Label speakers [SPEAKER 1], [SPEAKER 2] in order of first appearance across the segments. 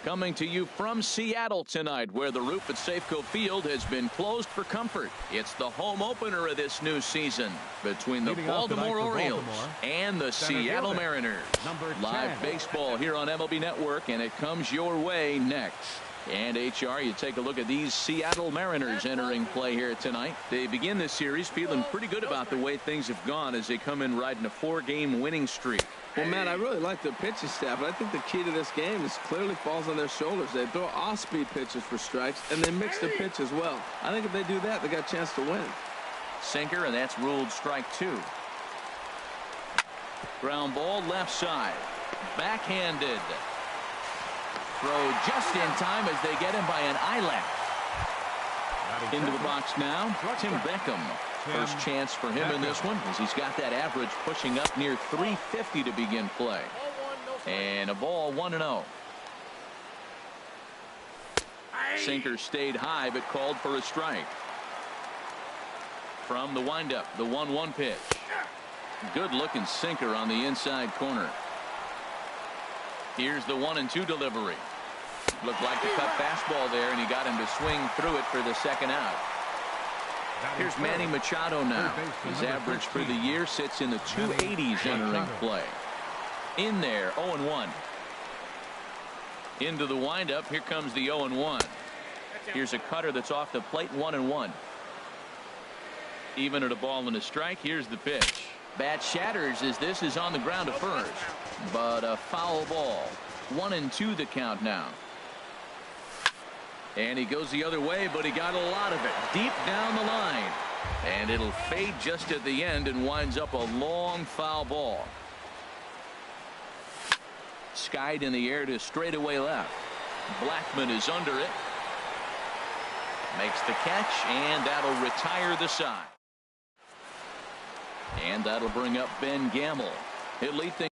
[SPEAKER 1] Coming to you from Seattle tonight, where the roof at Safeco Field has been closed for comfort. It's the home opener of this new season between the Baltimore Orioles and the Seattle Mariners. Live baseball here on MLB Network, and it comes your way next. And HR, you take a look at these Seattle Mariners entering play here tonight. They begin this series feeling pretty good about the way things have gone as they come in riding a 4-game winning streak.
[SPEAKER 2] Well, Matt, I really like their pitching staff, but I think the key to this game is clearly falls on their shoulders. They throw off-speed pitches for strikes, and they mix the pitch as well. I think if they do that, they got a chance to win.
[SPEAKER 1] Sinker, and that's ruled strike 2. Ground ball left side. Backhanded. Throw just in time as they get him by an eyelash. Into the box now, Tim Beckham. First chance for him in this one, as he's got that average pushing up near 350 to begin play. And a ball 1-0. Sinker stayed high but called for a strike. From the windup, the 1-1 pitch. Good looking sinker on the inside corner. Here's the 1-2 delivery. Looked like the cut fastball there, and he got him to swing through it for the second out. Here's Manny Machado now. His average for the year sits in the 280s entering play. In there, 0-1. Into the windup, here comes the 0-1. Here's a cutter that's off the plate, 1-1. Even at a ball and a strike, here's the pitch. Bat shatters as this is on the ground to first. But a foul ball. 1-2 the count now. And he goes the other way, but he got a lot of it deep down the line. And it'll fade just at the end and winds up a long foul ball. Skied in the air to straightaway left. Blackman is under it. Makes the catch, and that'll retire the side. And that'll bring up Ben Gamble. He'll lead things.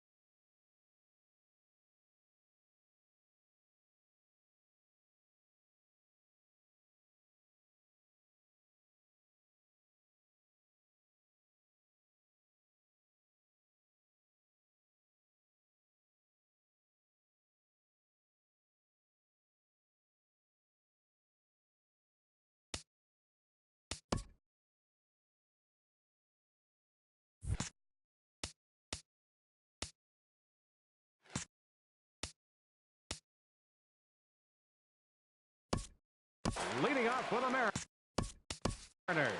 [SPEAKER 3] Leading off for the Mariners,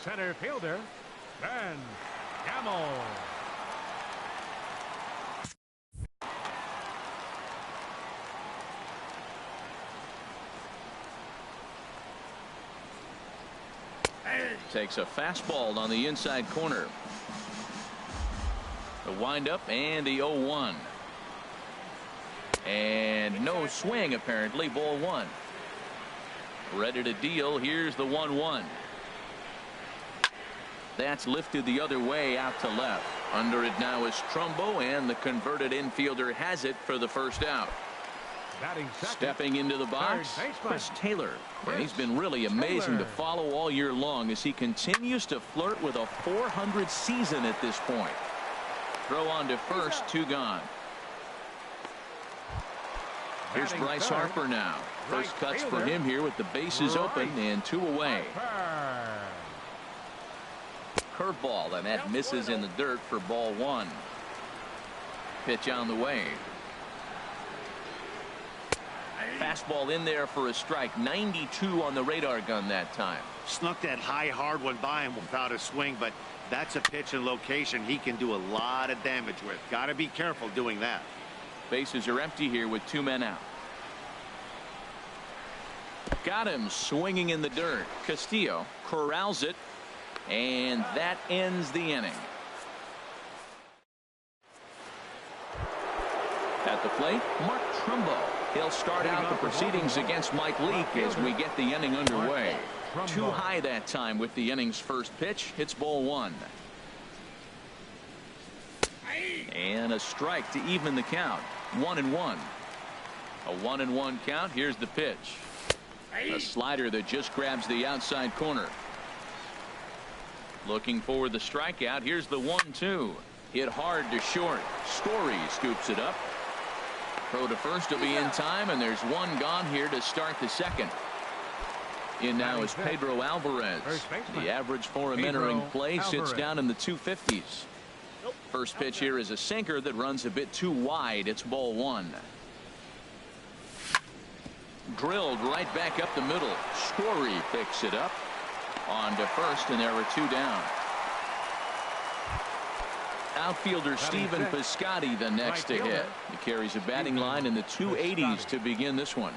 [SPEAKER 3] center fielder Ben Gamble.
[SPEAKER 1] Takes a fastball on the inside corner. The windup and the 0-1. And no swing apparently. Ball 1. Ready to deal. Here's the 1-1. That's lifted the other way out to left. Under it now is Trumbo, and the converted infielder has it for the first out. Stepping into the box, Chris Taylor. And he's been really amazing to follow all year long as he continues to flirt with a .400 season at this point. Throw on to first, 2 gone. Here's Bryce Harper now. First cuts for him here with the bases open and 2 away. Curveball, and that misses in the dirt for ball 1. Pitch on the way. Fastball in there for a strike. 92 on the radar gun that time.
[SPEAKER 4] Snuck that high hard one by him without a swing, but that's a pitch and location he can do a lot of damage with. Got to be careful doing that.
[SPEAKER 1] Bases are empty here with 2 men out. Got him swinging in the dirt. Castillo corrals it, and that ends the inning. At the plate, Mark Trumbo. He'll start out the proceedings against Mike Leake as we get the inning underway. Too high that time with the inning's first pitch. It's ball 1. And a strike to even the count. 1-1. A 1-1 count. Here's the pitch. A slider that just grabs the outside corner. Looking for the strikeout. Here's the 1-2. Hit hard to short. Story scoops it up. Throw to first will be in time, and there's one gone here to start the second. In now is Pedro Alvarez. The average for him entering play sits down in the 250s. First pitch here is a sinker that runs a bit too wide. It's ball one. Drilled right back up the middle. Story picks it up. On to first, and there are two down. Outfielder Stephen Piscotty the next to hit. He carries a batting line in the 280s to begin this one.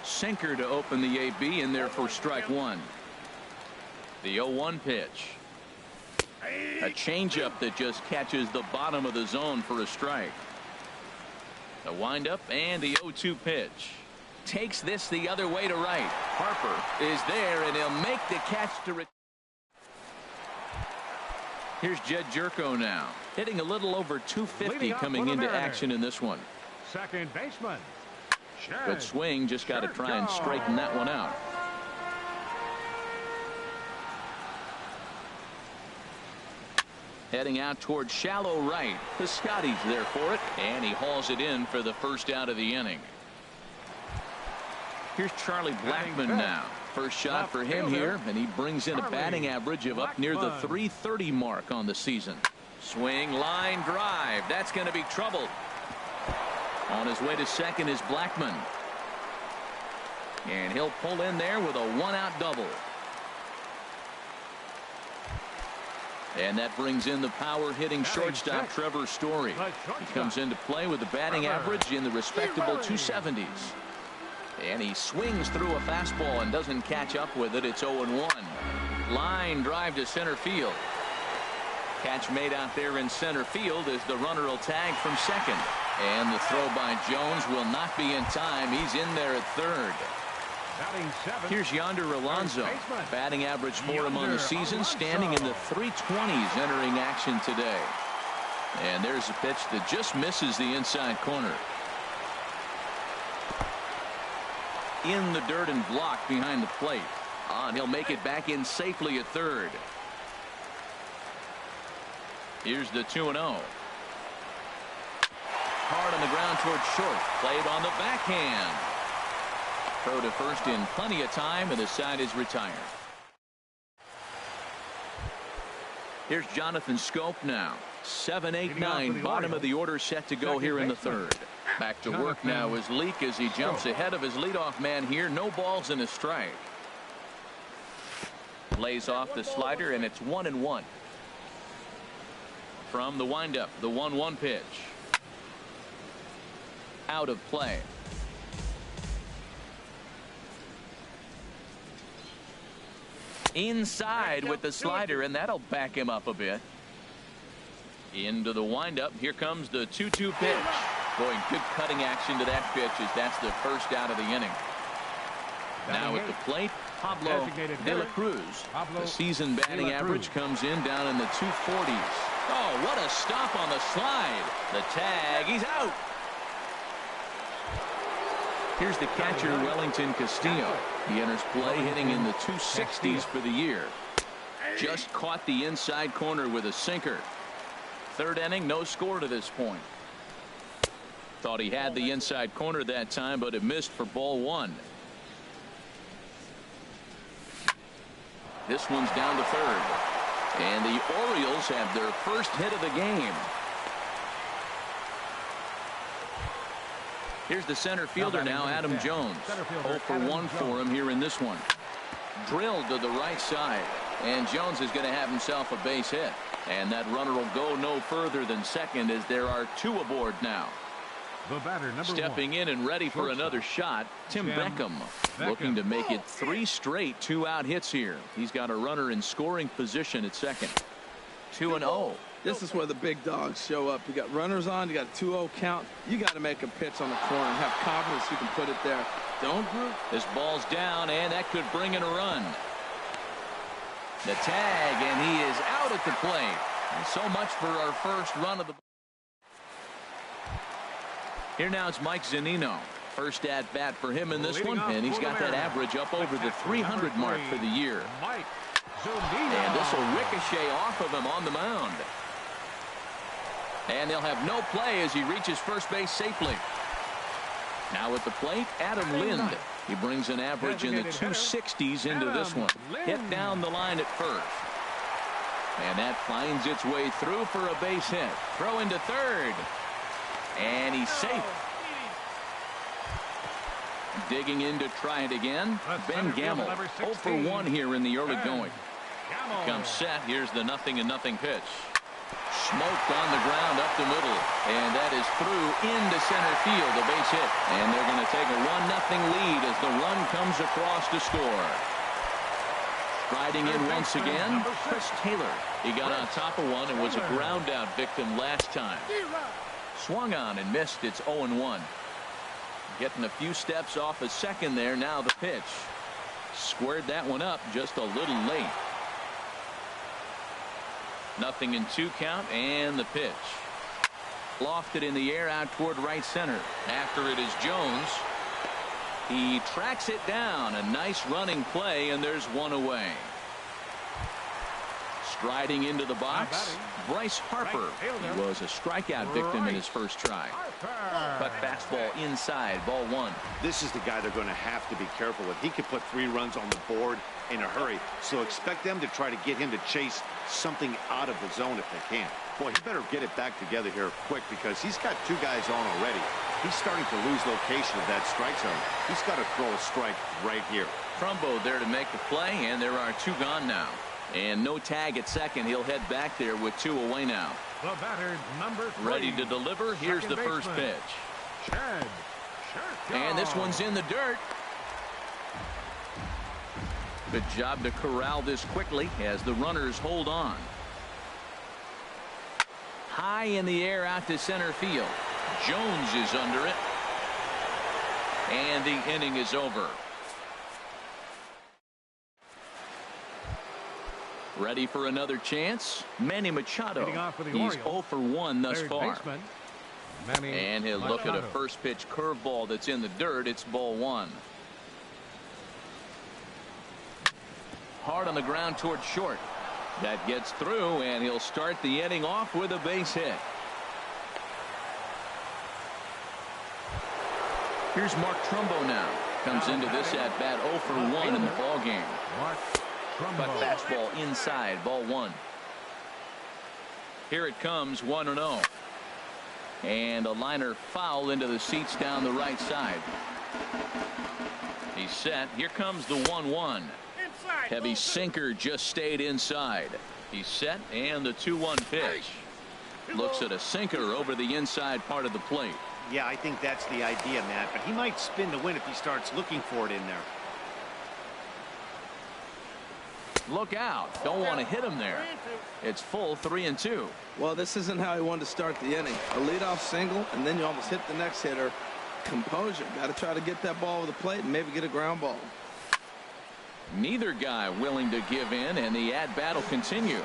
[SPEAKER 1] Sinker to open the AB, in there for strike one. The 0-1 pitch. A changeup that just catches the bottom of the zone for a strike. The windup and the 0-2 pitch. Takes this the other way to right. Harper is there, and he'll make the catch to. Here's Jed Jerko now, hitting a little over 250 coming into action in this one.
[SPEAKER 3] Second baseman.
[SPEAKER 1] Good swing, just got to try and straighten that one out. Heading out towards shallow right. Piscotty's there for it, and he hauls it in for the first out of the inning. Here's Charlie Blackmon now. First shot for him here, and he brings in a batting average of up near the .330 mark on the season. Swing, line drive. That's going to be trouble. On his way to second is Blackmon. And he'll pull in there with a one-out double. And that brings in the power-hitting shortstop Trevor Story. He comes into play with a batting average in the respectable 270s. And he swings through a fastball and doesn't catch up with it. It's 0-1. Line drive to center field. Catch made out there in center field as the runner will tag from second. And the throw by Jones will not be in time. He's in there at third. Here's Yonder Alonso. Batting average for him on the season, standing in the 320s entering action today. And there's a pitch that just misses the inside corner. In the dirt and blocked behind the plate. And he'll make it back in safely at third. Here's the 2-0. Hard on the ground towards short. Played on the backhand. Throw to first in plenty of time, and the side is retired. Here's Jonathan Scope now. 7, 8, 9, bottom of the order set to go here in the third. Back to work now is Leake as he jumps ahead of his leadoff man here. No balls and a strike. Lays off the slider, and it's 1-1. From the windup, the 1-1 pitch. Out of play. Inside with the slider, and that'll back him up a bit. Into the windup. Here comes the 2-2 pitch. Boy, good cutting action to that pitch as that's the first out of the inning. Now at the plate, Pablo De La Cruz. The season batting average comes in down in the 240s. Oh, what a stop on the slide. The tag, he's out. Here's the catcher, Wellington Castillo. He enters play hitting in the 260s for the year. Just caught the inside corner with a sinker. Third inning, no score to this point. Thought he had the inside corner that time, but it missed for ball one. This one's down to third. And the Orioles have their first hit of the game. Here's the center fielder now, Adam Jones. 0 for 1 for him here in this one. Drilled to the right side. And Jones is going to have himself a base hit. And that runner will go no further than second as there are two aboard now.
[SPEAKER 3] The batter, number
[SPEAKER 1] Stepping in and ready for another shot, Tim Beckham. Looking to make it 3 straight 2-out hits here. He's got a runner in scoring position at second. 2-0.
[SPEAKER 2] This is where the big dogs show up. You got runners on, you got a 2-0 count. You got to make a pitch on the corner and have confidence you can put it there. Don't group.
[SPEAKER 1] This ball's down, and that could bring in a run. The tag, and he is out at the plate. And so much for our first run of the. Here now it's Mike Zunino. First at bat for him in this one, and he's got that average up over the 300 mark for the year. And this will ricochet off of him on the mound. And they'll have no play as he reaches first base safely. Now at the plate, Adam Lind. He brings an average in the 260s into this one. Hit down the line at first. And that finds its way through for a base hit. Throw into third. And he's safe. Digging in to try it again. Ben Gamble. 0 for 1 here in the early going. Comes set. Here's the 0-0 pitch. Smoked on the ground up the middle. And that is through into center field. A base hit. And they're going to take a 1-0 lead as the run comes across to score. Riding in once again, Chris Taylor. He got on top of one and was a ground out victim last time. Swung on and missed. It's 0-1. Getting a few steps off a second there. Now the pitch. Squared that one up just a little late. 0-2 count and the pitch. Lofted in the air out toward right center. After it is Jones. He tracks it down. A nice running play, and there's one away. Striding into the box, Bryce Harper. He was a strikeout victim in his first try. Cut fastball inside, ball 1.
[SPEAKER 4] This is the guy they're going to have to be careful with. He could put 3 runs on the board in a hurry, so expect them to try to get him to chase something out of the zone if they can. Boy, he better get it back together here quick because he's got 2 guys on already. He's starting to lose location of that strike zone. He's got to throw a strike right here.
[SPEAKER 1] Trumbo there to make the play, and there are 2 gone now. And no tag at second. He'll head back there with 2 away now.
[SPEAKER 3] The batter, number 3.
[SPEAKER 1] Ready to deliver. Here's the first pitch. And this one's in the dirt. Good job to corral this quickly as the runners hold on. High in the air out to center field. Jones is under it. And the inning is over. Ready for another chance. Manny Machado. He's 0 for 1 thus far. And he'll look at a first pitch curveball that's in the dirt. It's ball 1. Hard on the ground toward short. That gets through, and he'll start the inning off with a base hit. Here's Mark Trumbo now. Comes into this at bat 0 for 1 in the ball game. But fastball inside, ball 1. Here it comes, 1-0. And a liner foul into the seats down the right side. He's set. Here comes the 1-1. Heavy sinker just stayed inside. He's set, and the 2-1 pitch. Looks at a sinker over the inside part of the plate.
[SPEAKER 4] Yeah, I think that's the idea, Matt, but he might spin the win if he starts looking for it in there.
[SPEAKER 1] Look out. Don't want to hit him there. It's full 3-2.
[SPEAKER 2] Well, this isn't how he wanted to start the inning. A leadoff single, and then you almost hit the next hitter. Composure. Got to try to get that ball over the plate and maybe get a ground ball.
[SPEAKER 1] Neither guy willing to give in, and the at-bat will continue.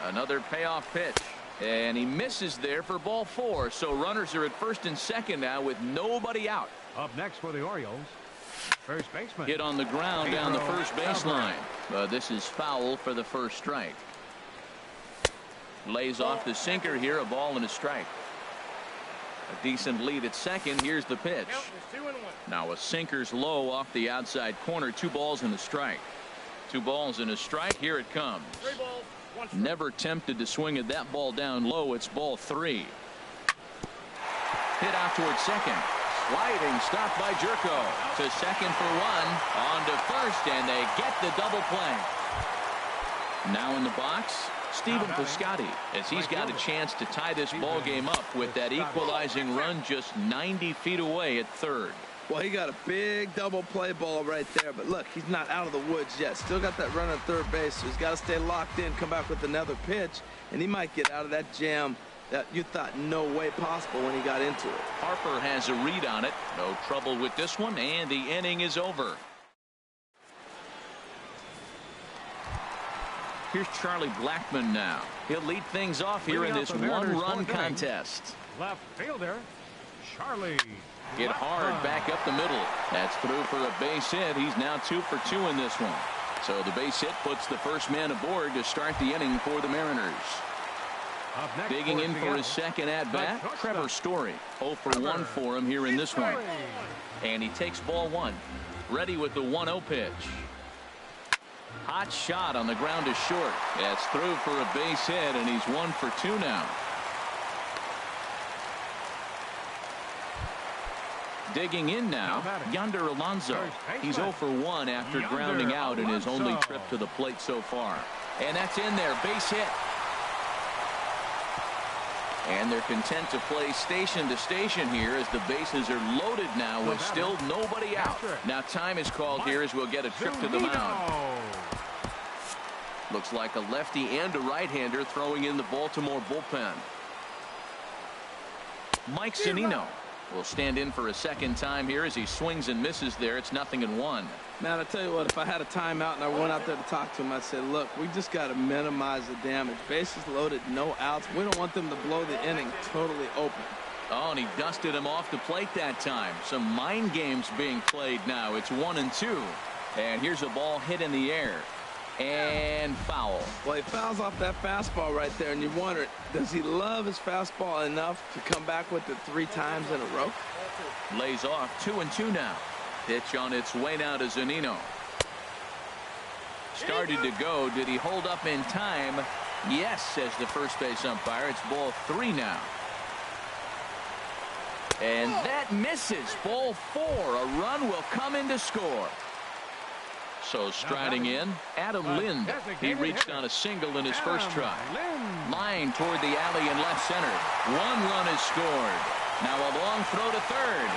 [SPEAKER 1] Another payoff pitch. And he misses there for ball 4. So runners are at first and second now with nobody out.
[SPEAKER 3] Up next for the Orioles, first baseman.
[SPEAKER 1] Hit on the ground down the first baseline. This is foul for the first strike. Lays off the sinker here, a ball and a strike. A decent lead at second. Here's the pitch. Now a sinker's low off the outside corner. 2 balls and a strike. 2 balls and a strike. Here it comes. Never tempted to swing at that ball down low. It's ball 3. Hit out towards second. Sliding stop by Jerko. To second for 1. On to first, and they get the double play. Now in the box, Stephen Piscotty, as he's got a chance to tie this ball game up with that equalizing run just 90 feet away at third.
[SPEAKER 2] Well, he got a big double play ball right there, but look, he's not out of the woods yet. Still got that run at third base, so he's got to stay locked in, come back with another pitch, and he might get out of that jam that you thought no way possible when he got into it.
[SPEAKER 1] Harper has a read on it. No trouble with this one, and the inning is over. Here's Charlie Blackmon now. He'll lead things off here in this one-run contest.
[SPEAKER 3] Left fielder, Charlie.
[SPEAKER 1] Hit hard back up the middle. That's through for a base hit. He's now 2 for 2 in this one. So the base hit puts the first man aboard to start the inning for the Mariners.
[SPEAKER 3] Up next
[SPEAKER 1] Digging in for
[SPEAKER 3] Seattle,
[SPEAKER 1] his second at-bat, Trevor Story. 0 for 1 for him here in this one. And he takes ball 1. Ready with the 1-0 pitch. Hot shot on the ground is short. That's through for a base hit, and he's 1 for 2 now. Digging in now, Yonder Alonso. He's 0 for 1 after grounding out in his only trip to the plate so far. And that's in there, base hit. And they're content to play station to station here as the bases are loaded now with still nobody out. Now time is called here as we'll get a trip to the mound. Looks like a lefty and a right-hander throwing in the Baltimore bullpen. Mike Zunino will stand in for a second time here as he swings and misses there. It's 0-1.
[SPEAKER 2] Man, I tell you what, if I had a timeout and I went out there to talk to him, I'd say, look, we just got to minimize the damage. Bases loaded, no outs. We don't want them to blow the inning totally open.
[SPEAKER 1] Oh, and he dusted him off the plate that time. Some mind games being played now. It's 1-2. And here's a ball hit in the air. And foul.
[SPEAKER 2] Well, he fouls off that fastball right there, and you wonder, does he love his fastball enough to come back with it 3 times in a row?
[SPEAKER 1] Lays off 2-2 now. Pitch on its way now to Zunino. Started to go. Did he hold up in time? Yes, says the first base umpire. It's ball 3 now. And that misses. Ball 4. A run will come in to score. So striding in, Adam Lind. He reached on a single in his first try. Line toward the alley in left center. 1 run is scored. Now a long throw to third.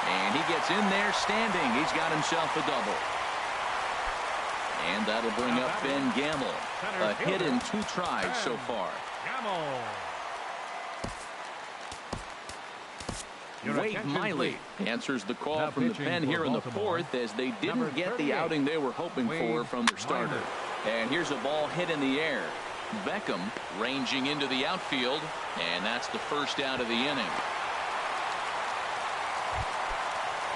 [SPEAKER 1] And he gets in there standing. He's got himself a double. And that'll bring up Ben Gamble. A hit in 2 tries so far. Wade Miley answers the call from the pen here in the 4th as they didn't get the outing they were hoping for from their starter. And here's a ball hit in the air. Beckham ranging into the outfield, and that's the first out of the inning.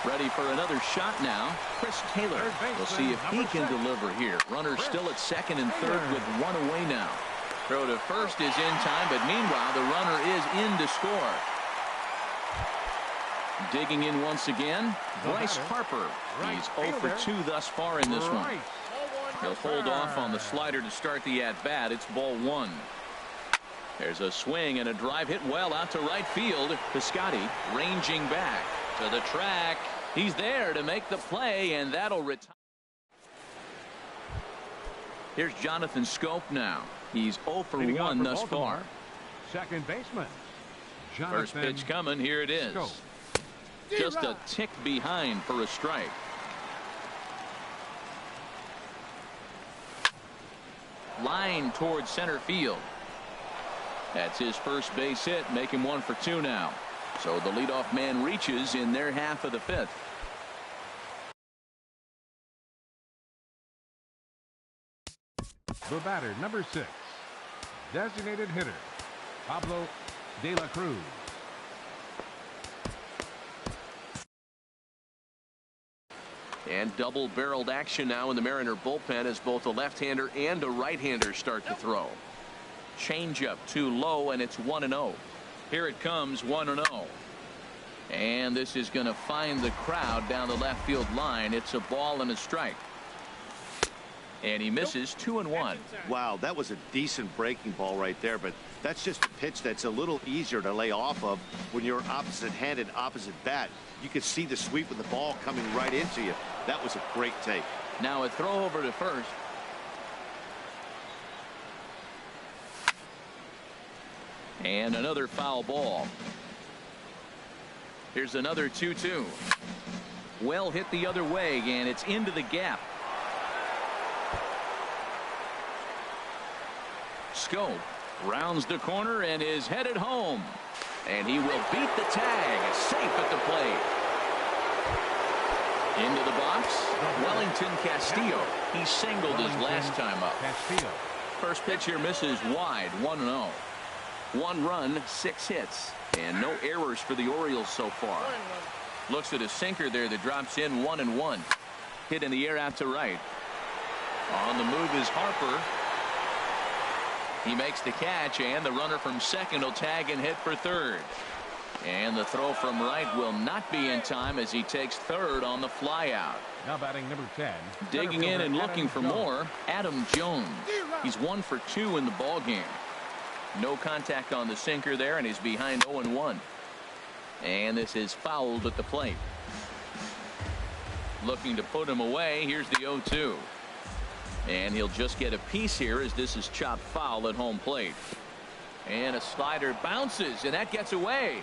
[SPEAKER 1] Ready for another shot now. Chris Taylor. We'll see if he can deliver here. Runner still at second and third with 1 away now. Throw to first is in time, but meanwhile the runner is in to score. Digging in once again, Bryce Harper. He's 0 for 2 thus far in this one. He'll hold off on the slider to start the at-bat. It's ball 1. There's a swing and a drive hit well out to right field. Piscotty ranging back to the track. He's there to make the play, and that'll retire. Here's Jonathan Scope now. He's 0 for 1 thus far.
[SPEAKER 3] Second baseman.
[SPEAKER 1] First pitch coming. Here it is. Just a tick behind for a strike. Line towards center field. That's his first base hit. Make him 1 for 2 now. So the leadoff man reaches in their half of the 5th.
[SPEAKER 3] The batter, number 6. Designated hitter, Pablo De La Cruz.
[SPEAKER 1] And double-barreled action now in the Mariner bullpen as both a left-hander and a right-hander start to throw. Changeup too low, and it's 1-0. Here it comes, 1-0. And this is going to find the crowd down the left field line. It's a ball and a strike. And he misses 2-1.
[SPEAKER 4] Wow, that was a decent breaking ball right there, but that's just a pitch that's a little easier to lay off of when you're opposite-handed, opposite bat. You could see the sweep of the ball coming right into you. That was a great take.
[SPEAKER 1] Now a throw over to first. And another foul ball. Here's another 2-2. Well hit the other way, and it's into the gap. Scope rounds the corner and is headed home. And he will beat the tag. Safe at the plate. Into the box, Wellington Castillo. He singled his last time up. First pitch here misses wide, 1-0. 1 run, 6 hits, and no errors for the Orioles so far. Looks at a sinker there that drops in 1-1. Hit in the air out to right. On the move is Harper. He makes the catch, and the runner from second will tag and hit for third. And the throw from right will not be in time as he takes third on the flyout.
[SPEAKER 3] Now batting number 10.
[SPEAKER 1] Digging in and looking for more, Adam Jones. He's 1 for 2 in the ball game. No contact on the sinker there, and he's behind 0-1. And this is fouled at the plate. Looking to put him away. Here's the 0-2. And he'll just get a piece here as this is chopped foul at home plate. And a slider bounces, and that gets away.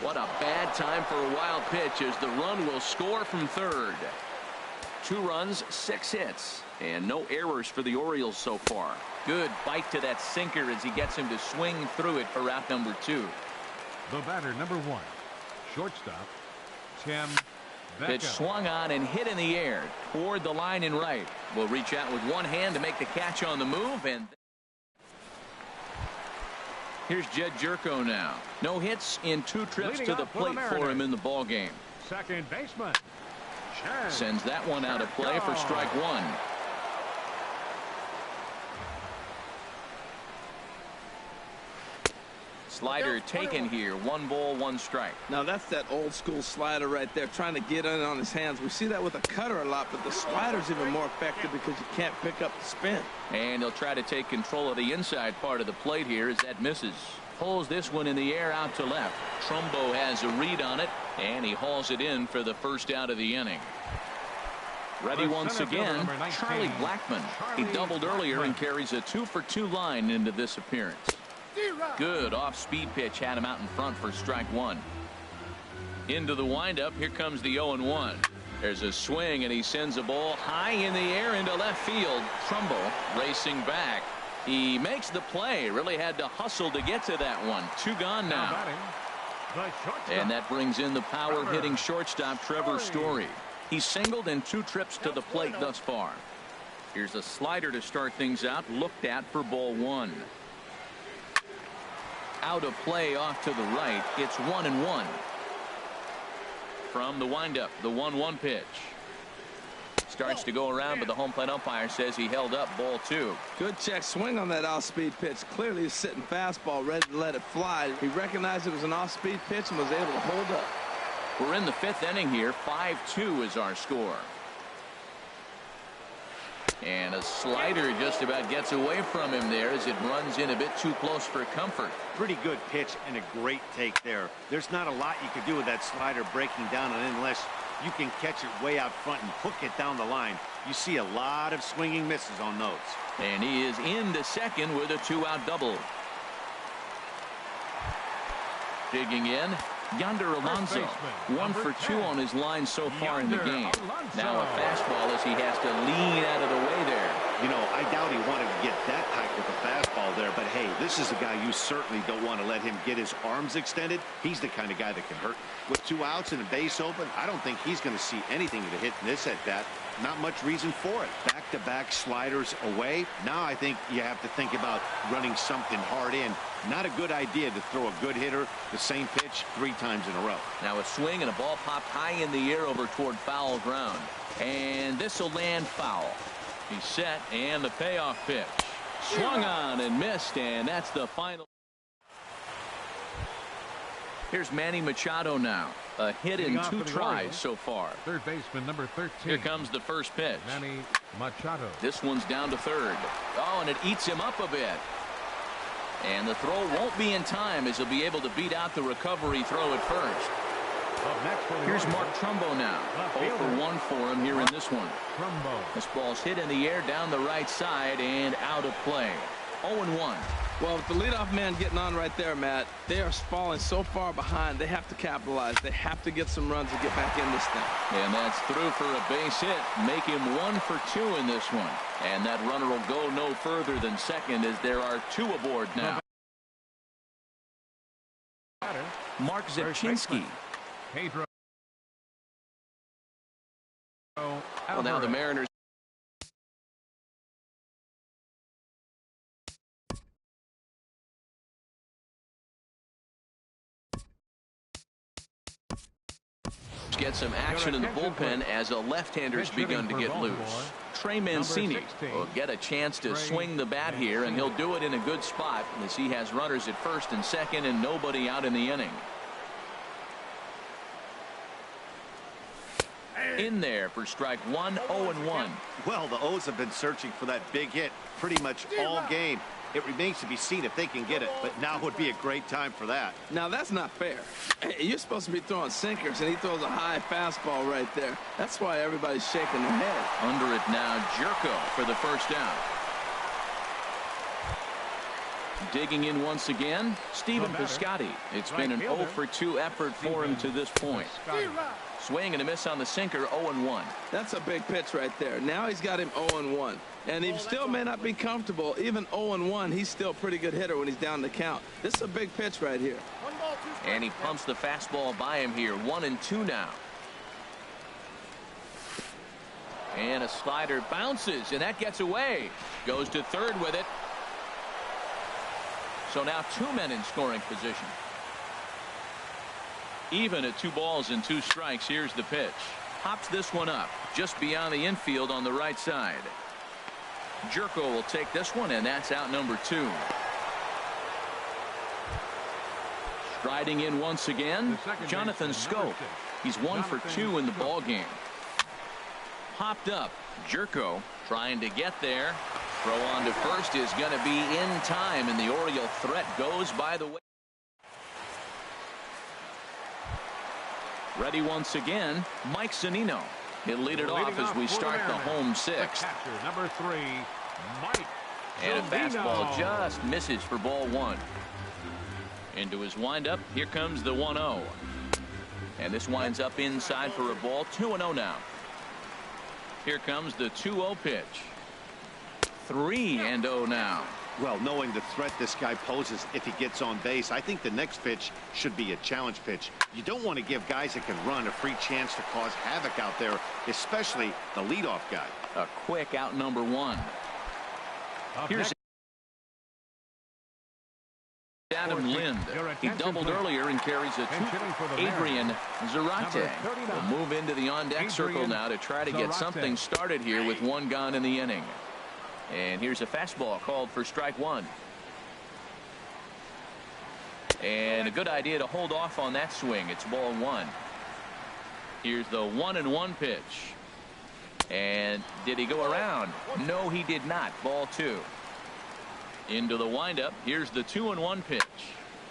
[SPEAKER 1] What a bad time for a wild pitch as the run will score from third. 2 runs, 6 hits, and no errors for the Orioles so far. Good bite to that sinker as he gets him to swing through it for out number 2.
[SPEAKER 3] The batter, number 1, shortstop, Tim Beckham.
[SPEAKER 1] Pitch swung on and hit in the air toward the line and right. Will reach out with one hand to make the catch on the move, and here's Jed Jerko now. No hits in 2 trips to the plate for him in the ball game.
[SPEAKER 3] Second baseman.
[SPEAKER 1] Sends that one out of play for strike 1. Slider taken here. 1 ball, 1 strike.
[SPEAKER 2] Now that's that old school slider right there, trying to get in on his hands. We see that with a cutter a lot, but the slider's even more effective because you can't pick up the spin.
[SPEAKER 1] And he'll try to take control of the inside part of the plate here as that misses. Pulls this one in the air out to left. Trumbo has a read on it, and he hauls it in for the first out of the inning. Ready once again, Charlie Blackmon. He doubled earlier and carries a 2 for 2 line into this appearance. Good off-speed pitch had him out in front for strike 1. Into the windup. Here comes the 0-1. There's a swing, and he sends a ball high in the air into left field. Trumbo racing back. He makes the play. Really had to hustle to get to that one. 2 gone now. And that brings in the power-hitting shortstop Trevor Story. He's singled in 2 trips to the plate thus far. Here's a slider to start things out. Looked at for ball 1. Out of play off to the right. It's 1-1. From the windup, the 1-1 pitch. Starts to go around, but the home plate umpire says he held up ball 2.
[SPEAKER 2] Good check swing on that off-speed pitch. Clearly he's sitting fastball, ready to let it fly. He recognized it was an off-speed pitch and was able to hold up.
[SPEAKER 1] We're in the 5th inning here. 5-2 is our score. And a slider just about gets away from him there as it runs in a bit too close for comfort.
[SPEAKER 4] Pretty good pitch and a great take there. There's not a lot you can do with that slider breaking down, and unless you can catch it way out front and hook it down the line, you see a lot of swinging misses on those.
[SPEAKER 1] And he is into second with a 2-out double. Digging in, Yonder Alonso. 1 for 2 on his line so far in the game. Now a fastball as he has to lean out of the way there.
[SPEAKER 4] You know, I doubt he wanted to get that tight with the fastball there, but hey, this is a guy you certainly don't want to let him get his arms extended. He's the kind of guy that can hurt. With 2 outs and a base open, I don't think he's going to see anything to hit in this at bat. Not much reason for it. Back-to-back sliders away. Now I think you have to think about running something hard in. Not a good idea to throw a good hitter the same pitch 3 times in a row.
[SPEAKER 1] Now a swing and a ball popped high in the air over toward foul ground. And this will land foul. He's set, and the payoff pitch. Swung on and missed, and that's the final. Here's Manny Machado now. A hit in 2 tries so far.
[SPEAKER 3] Third baseman number 13.
[SPEAKER 1] Here comes the first pitch.
[SPEAKER 3] Manny Machado.
[SPEAKER 1] This one's down to third. Oh, and it eats him up a bit. And the throw won't be in time as he'll be able to beat out the recovery throw at first. Here's Mark Trumbo now. 0 for 1 for him here in this one. This ball's hit in the air down the right side and out of play. 0-1.
[SPEAKER 2] Well, with the leadoff man getting on right there, Matt, they are falling so far behind. They have to capitalize. They have to get some runs to get back in this thing.
[SPEAKER 1] And that's through for a base hit. Make him 1 for 2 in this one. And that runner will go no further than second as there are 2 aboard now. Mark Zepchinski. Well, now the Mariners. Get some action in the bullpen as a left-hander's begun to get loose. Trey Mancini will get a chance to swing the bat here, and he'll do it in a good spot as he has runners at first and second and nobody out in the inning. In there for strike one, 0-1.
[SPEAKER 4] Well, the O's have been searching for that big hit pretty much all game. It remains to be seen if they can get it, but now would be a great time for that.
[SPEAKER 2] Now, that's not fair. You're supposed to be throwing sinkers, and he throws a high fastball right there. That's why everybody's shaking their head.
[SPEAKER 1] Under it now, Jerko for the first out. Digging in once again, Stephen Piscotty. It's been an 0-for-2 effort for him to this point. Swing and a miss on the sinker, 0-1.
[SPEAKER 2] That's a big pitch right there. Now he's got him 0-1. And he still may not be comfortable. Even 0-1, he's still a pretty good hitter when he's down the count. This is a big pitch right here.
[SPEAKER 1] And he pumps the fastball by him here, 1-2 now. And a slider bounces, and that gets away. Goes to third with it. So now 2 men in scoring position. Even at 2 balls and 2 strikes. Here's the pitch. Hops this one up just beyond the infield on the right side. Jerko will take this one, and that's out number 2. Striding in once again, Jonathan Schoop. He's 1 for 2 in the ball game. Hopped up. Jerko trying to get there. Throw on to first is going to be in time, and the Oriole threat goes by the way. Ready once again, Mike Zunino. He'll lead it off as we start the home 6th.
[SPEAKER 3] Number 3, Mike.
[SPEAKER 1] And a fastball just misses for ball 1. Into his windup, here comes the 1-0. And this winds up inside for a ball, 2-0 now. Here comes the 2-0 pitch. 3-0 now.
[SPEAKER 4] Well, knowing the threat this guy poses if he gets on base, I think the next pitch should be a challenge pitch. You don't want to give guys that can run a free chance to cause havoc out there, especially the leadoff guy.
[SPEAKER 1] A quick out number 1. Here's Adam Lind. He doubled earlier and carries a 2. Adrian Zarate will move into the on-deck circle now to try to get something started here with 1 gone in the inning. And here's a fastball called for strike 1. And a good idea to hold off on that swing. It's ball 1. Here's the 1-1 pitch. And did he go around? No, he did not. Ball 2. Into the windup. Here's the 2-1 pitch.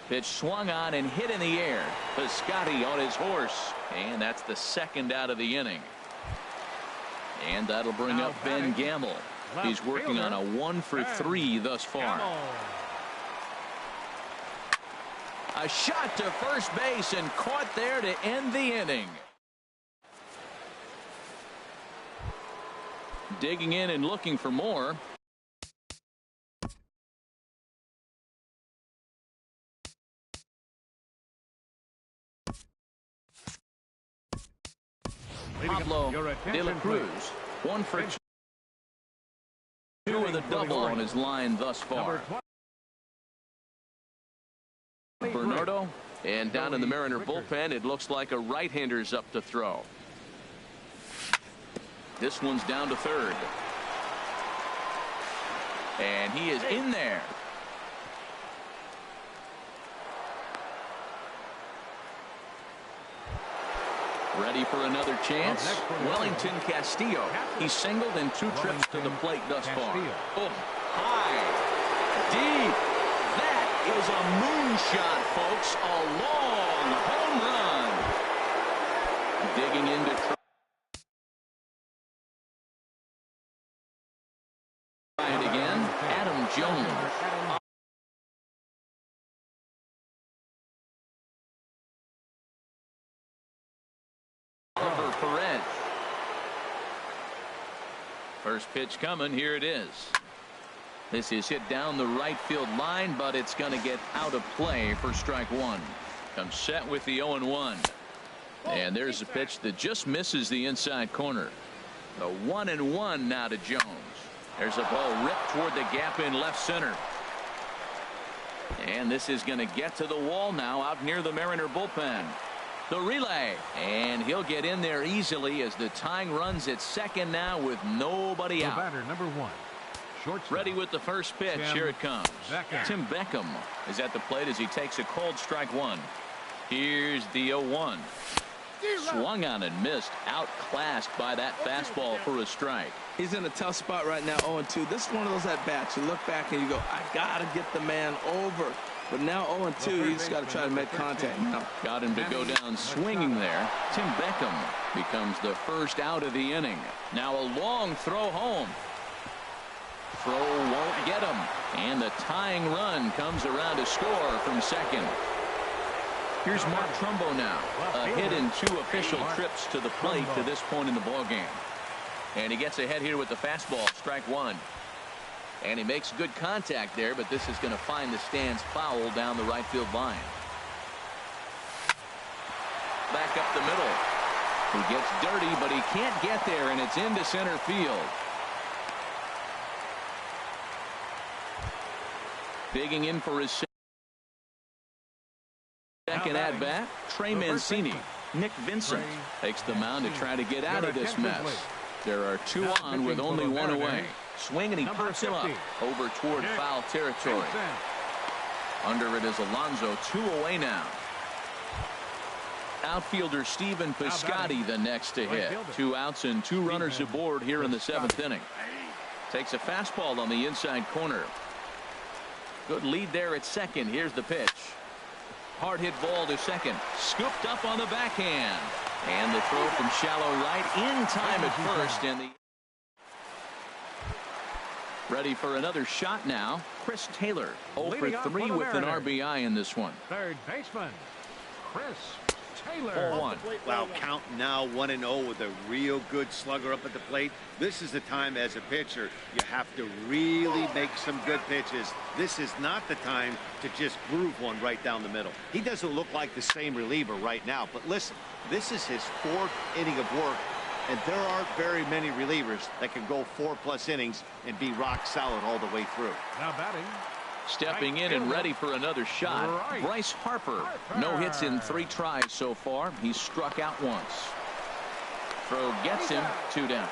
[SPEAKER 1] Pitch swung on and hit in the air. Piscotty on his horse. And that's the 2nd out of the inning. And that'll bring up Ben Gamble. He's working on a 1 for 3 thus far. A shot to first base and caught there to end the inning. Digging in and looking for more. Pablo De La Cruz, 1 for 2 with a double on his line thus far. Bernardo, and down in the Mariner bullpen, it looks like a right-hander's up to throw. This one's down to third. And he is in there. Ready for another chance. Wellington Castillo. He's singled in 2 trips to the plate thus far. Oh, high, deep. That is a moonshot, folks. A long home run. Digging into try it again. Adam Jones. Perez. First pitch coming. Here it is. This is hit down the right field line, but it's going to get out of play for strike 1. Comes set with the 0-1. And there's a pitch that just misses the inside corner. The 1-1 now to Jones. There's a ball ripped toward the gap in left center. And this is going to get to the wall now out near the Mariner bullpen. The relay, and he'll get in there easily as the tying runs at second now with nobody out.
[SPEAKER 3] Batter number 1.
[SPEAKER 1] Ready with the first pitch. Here it comes. Tim Beckham is at the plate as he takes a cold strike one. Here's the 0-1. Swung on and missed. Outclassed by that fastball for a strike.
[SPEAKER 2] He's in a tough spot right now, 0-2. This is one of those at-bats. You look back and you go, I got to get the man over. But now 0-2, he's got to try to make contact now.
[SPEAKER 1] Got him to go down swinging there. Tim Beckham becomes the first out of the inning. Now a long throw home. Throw won't get him. And the tying run comes around to score from second. Here's Mark Trumbo now. A hit in 2 official trips to the plate to this point in the ballgame. And he gets ahead here with the fastball, strike one. And he makes good contact there, but this is going to find the stands foul down the right field line. Back up the middle. He gets dirty, but he can't get there, and it's into center field. Digging in for his second at bat, Trey Mancini. Nick Vincent takes the mound to try to get out of this mess. There are 2 on with only 1 away. Swing, and he pops him up over toward foul territory. Under it is Alonso, 2 away now. Outfielder Stephen Piscotty the next to hit. 2 outs and 2 runners aboard here in the 7th inning. Takes a fastball on the inside corner. Good lead there at second. Here's the pitch. Hard hit ball to second. Scooped up on the backhand. And the throw from shallow right in time at first. And the ready for another shot now. Chris Taylor 0 for 3 with an RBI in this one.
[SPEAKER 3] Third baseman Chris Taylor.
[SPEAKER 1] 4-1.
[SPEAKER 4] Wow, count now 1-0 with a real good slugger up at the plate. This is the time as a pitcher you have to really make some good pitches. This is not the time to just groove one right down the middle. He doesn't look like the same reliever right now, but listen, this is his 4th inning of work, and there aren't very many relievers that can go 4+ innings and be rock solid all the way through.
[SPEAKER 3] Now batting.
[SPEAKER 1] Stepping in and ready for another shot, Bryce Harper. No hits in 3 tries so far. He's struck out once. Throw gets him, 2 down.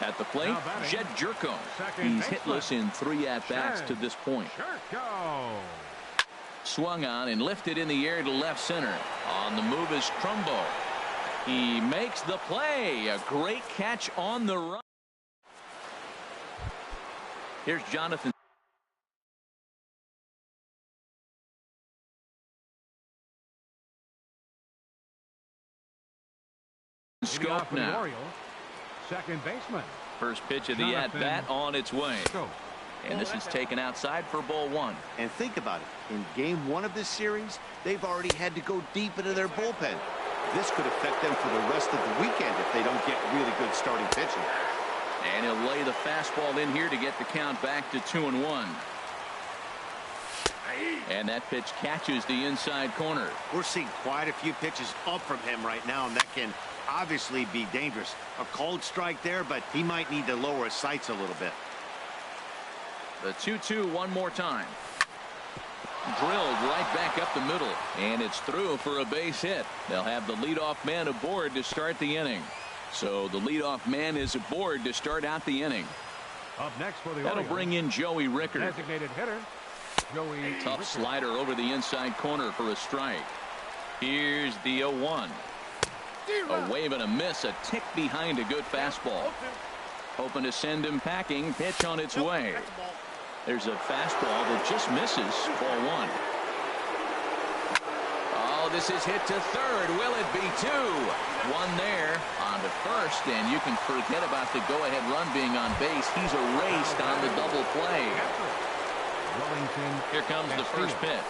[SPEAKER 1] At the plate, Jed Jerko. He's hitless in 3 at-bats to this point. Swung on and lifted in the air to left center. On the move is Trumbo. He makes the play. A great catch on the run. Here's Jonathan Scope now.
[SPEAKER 3] Second baseman.
[SPEAKER 1] First pitch of the at-bat on its way. And this is taken outside for ball 1.
[SPEAKER 4] And think about it. In game 1 of this series, they've already had to go deep into their bullpen. This could affect them for the rest of the weekend if they don't get really good starting pitching.
[SPEAKER 1] And he'll lay the fastball in here to get the count back to 2-1. And that pitch catches the inside corner.
[SPEAKER 4] We're seeing quite a few pitches up from him right now, and that can obviously be dangerous. A cold strike there, but he might need to lower his sights a little bit.
[SPEAKER 1] The 2-2 one more time. Drilled right back up the middle, and it's through for a base hit. They'll have the leadoff man aboard to start the inning. So the leadoff man is aboard to start out the inning.
[SPEAKER 3] Up next for the
[SPEAKER 1] That'll
[SPEAKER 3] Orioles,
[SPEAKER 1] bring in Joey Rickard.
[SPEAKER 3] designated hitter Joey
[SPEAKER 1] Tough
[SPEAKER 3] Rickard.
[SPEAKER 1] slider over the inside corner for a strike. Here's the 0-1. A wave and a miss, a tick behind a good fastball. Hoping to send him packing. Pitch on its way. There's a fastball that just misses. Ball 1. Oh, this is hit to third. Will it be 2? 1 there on to first, and you can forget about the go-ahead run being on base. He's erased on the double play. Here comes the first pitch.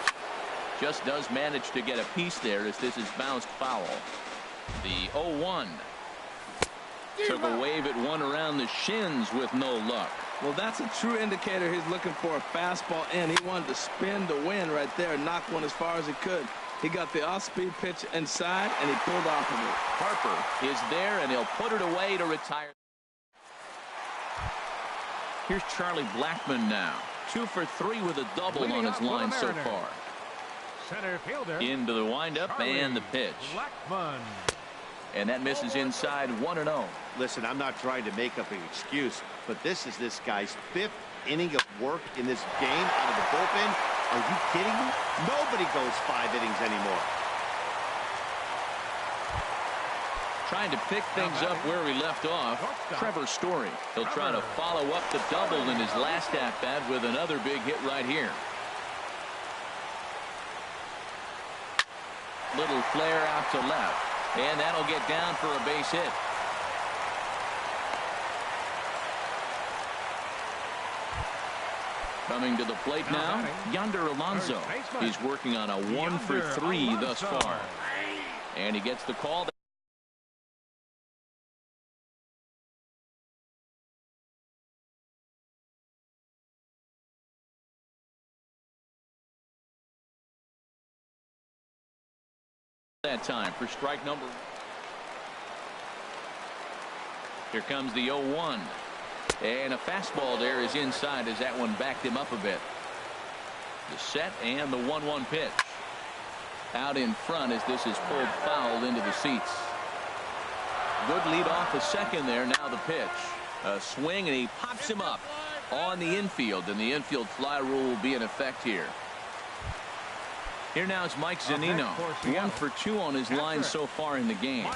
[SPEAKER 1] Just does manage to get a piece there as this is bounced foul. The 0-1. Took a wave at one around the shins with no luck.
[SPEAKER 2] Well, that's a true indicator he's looking for a fastball in. He wanted to spin the wind right there, knock one as far as he could. He got the off-speed pitch inside, and he pulled off of it.
[SPEAKER 1] Harper is there, and he'll put it away to retire. Here's Charlie Blackmon now. 2 for 3 with a double on his line so far.
[SPEAKER 3] center fielder.
[SPEAKER 1] Into the windup and the pitch.
[SPEAKER 3] Blackman.
[SPEAKER 1] And that misses inside 1-0.
[SPEAKER 4] Listen, I'm not trying to make up an excuse, but this is this guy's 5th inning of work in this game out of the bullpen. Are you kidding me? Nobody goes 5 innings anymore.
[SPEAKER 1] Trying to pick things up where we left off. Trevor Story. He'll try to follow up the double in his last at-bat with another big hit right here. Little flare out to left. And that'll get down for a base hit. Coming to the plate now, Yonder Alonso. He's working on a 1-for-3 thus far. And he gets the call. That time for strike number. Here comes the 0-1. And a fastball there is inside as that one backed him up a bit. The set and the 1-1 pitch. Out in front as this is pulled foul into the seats. Good lead off the second there. Now the pitch. A swing and he pops him up on the infield, and the infield fly rule will be in effect here. Here now is Mike Zunino. 1 for 2 on his line so far in the game.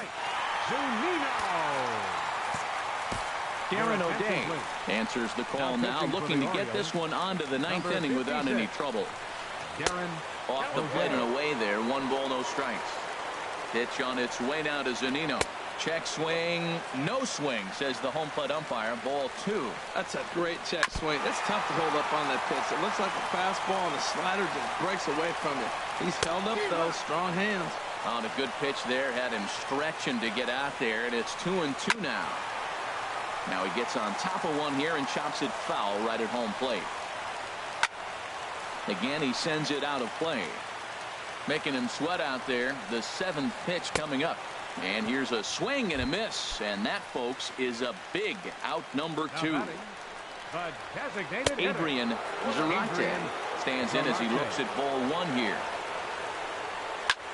[SPEAKER 1] Darren O'Day answers the call now, looking to get this one onto the 9th inning without any trouble. Off the plate and away there. 1 ball, no strikes. Pitch on its way now to Zunino. Check swing, no swing, says the home plate umpire. Ball 2.
[SPEAKER 2] That's a great check swing. It's tough to hold up on that pitch. It looks like a fastball, and the slider just breaks away from it. He's held up, though. Strong hands.
[SPEAKER 1] On a good pitch there. Had him stretching to get out there, and it's 2-2 now. Now he gets on top of one here and chops it foul right at home plate. Again, he sends it out of play. Making him sweat out there. The 7th pitch coming up. And here's a swing and a miss. And that, folks, is a big out number 2. Adrian Zarate stands in as he looks at ball 1 here.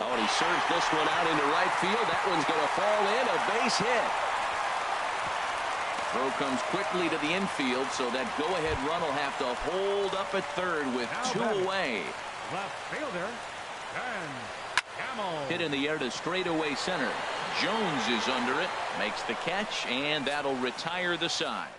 [SPEAKER 1] Oh, and he serves this one out into right field. That one's going to fall in. A base hit. Throw comes quickly to the infield, so that go-ahead run will have to hold up at third with 2 away.
[SPEAKER 3] Left fielder.
[SPEAKER 1] Hit in the air to straightaway center. Jones is under it, makes the catch, and that'll retire the side.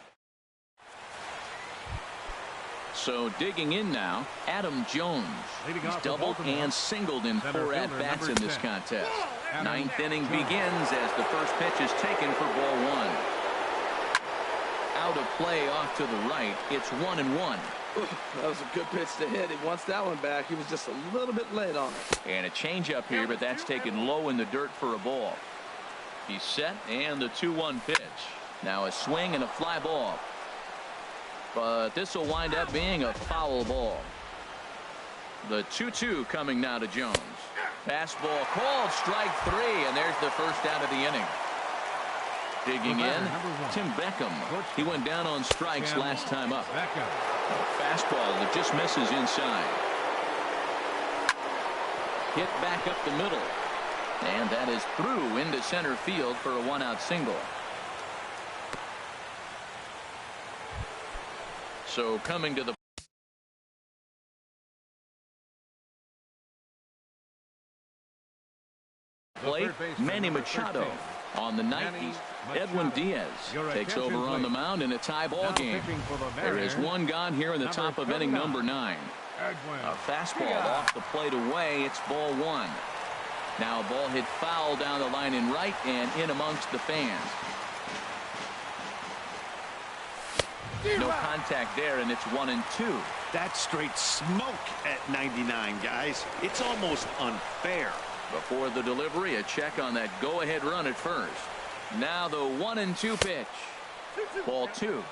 [SPEAKER 1] So digging in now, Adam Jones. He's doubled and singled in 4 at-bats in this contest. 9th inning begins as the first pitch is taken for ball 1. Out of play off to the right. It's 1-1.
[SPEAKER 2] That was a good pitch to hit. He wants that one back. He was just a little bit late on it.
[SPEAKER 1] And a changeup here, but that's taken low in the dirt for a ball. He's set, and the 2-1 pitch. Now a swing and a fly ball. But this will wind up being a foul ball. The 2-2 coming now to Jones. Fastball called, strike 3, and there's the first out of the inning. Digging in, Tim Beckham. He went down on strikes last time up. A fastball that just misses inside. Hit back up the middle. And that is through into center field for a 1-out single. So coming to the plate, Manny Machado. On the 90s, Edwin Diaz takes over on the mound in a tie ball game. There is one gone here in the top of inning number 9. A fastball off the plate away. It's ball 1. Now a ball hit foul down the line in right and in amongst the fans. No contact there, and it's 1-2.
[SPEAKER 4] That's straight smoke at 99, guys. It's almost unfair.
[SPEAKER 1] Before the delivery, a check on that go-ahead run at first. Now the 1-2 pitch. Ball 2.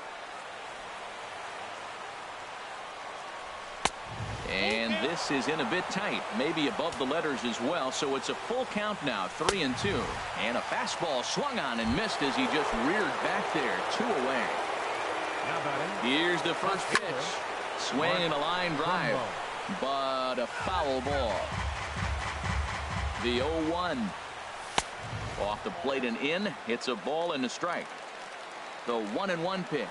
[SPEAKER 1] And this is in a bit tight, maybe above the letters as well, so it's a full count now, 3-2. And a fastball swung on and missed as he just reared back there, 2 away. Here's the first pitch. Swing and a line drive, but a foul ball. The 0-1. Off the plate and in. It's a ball and a strike. The 1-1 pitch.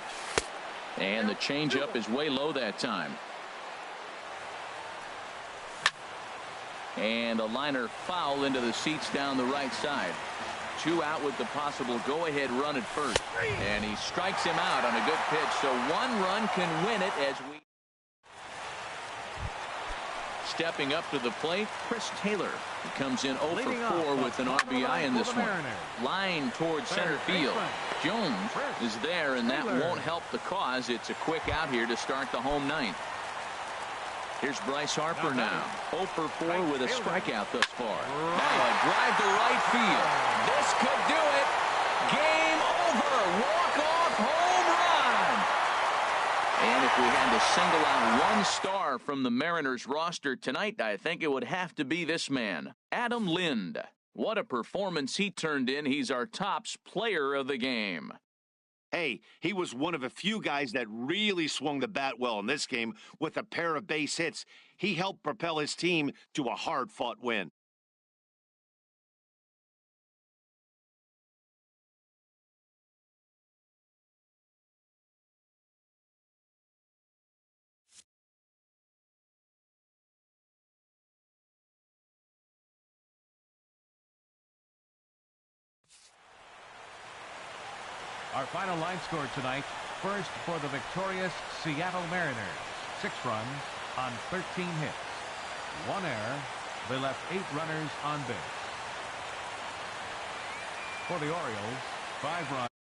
[SPEAKER 1] And the changeup is way low that time. And a liner foul into the seats down the right side. 2 out with the possible go-ahead run at first. And he strikes him out on a good pitch. So 1 run can win it as we... Stepping up to the plate, Chris Taylor. He comes in 0 for 4 with an RBI in this one. Line towards center field. Jones is there, and that won't help the cause. It's a quick out here to start the home ninth. Here's Bryce Harper now. 0 for 4 with a strikeout thus far. Now a drive to right field. This could do it. Game over. Walk-off home run. And if we had to single out 1 star from the Mariners roster tonight, I think it would have to be this man, Adam Lind. What a performance he turned in. He's our tops player of the game.
[SPEAKER 4] Hey, he was one of a few guys that really swung the bat well in this game with a pair of base hits. He helped propel his team to a hard-fought win.
[SPEAKER 3] Our final line score tonight. First for the victorious Seattle Mariners. 6 runs on 13 hits. 1 error. They left 8 runners on base. For the Orioles, 5 runs.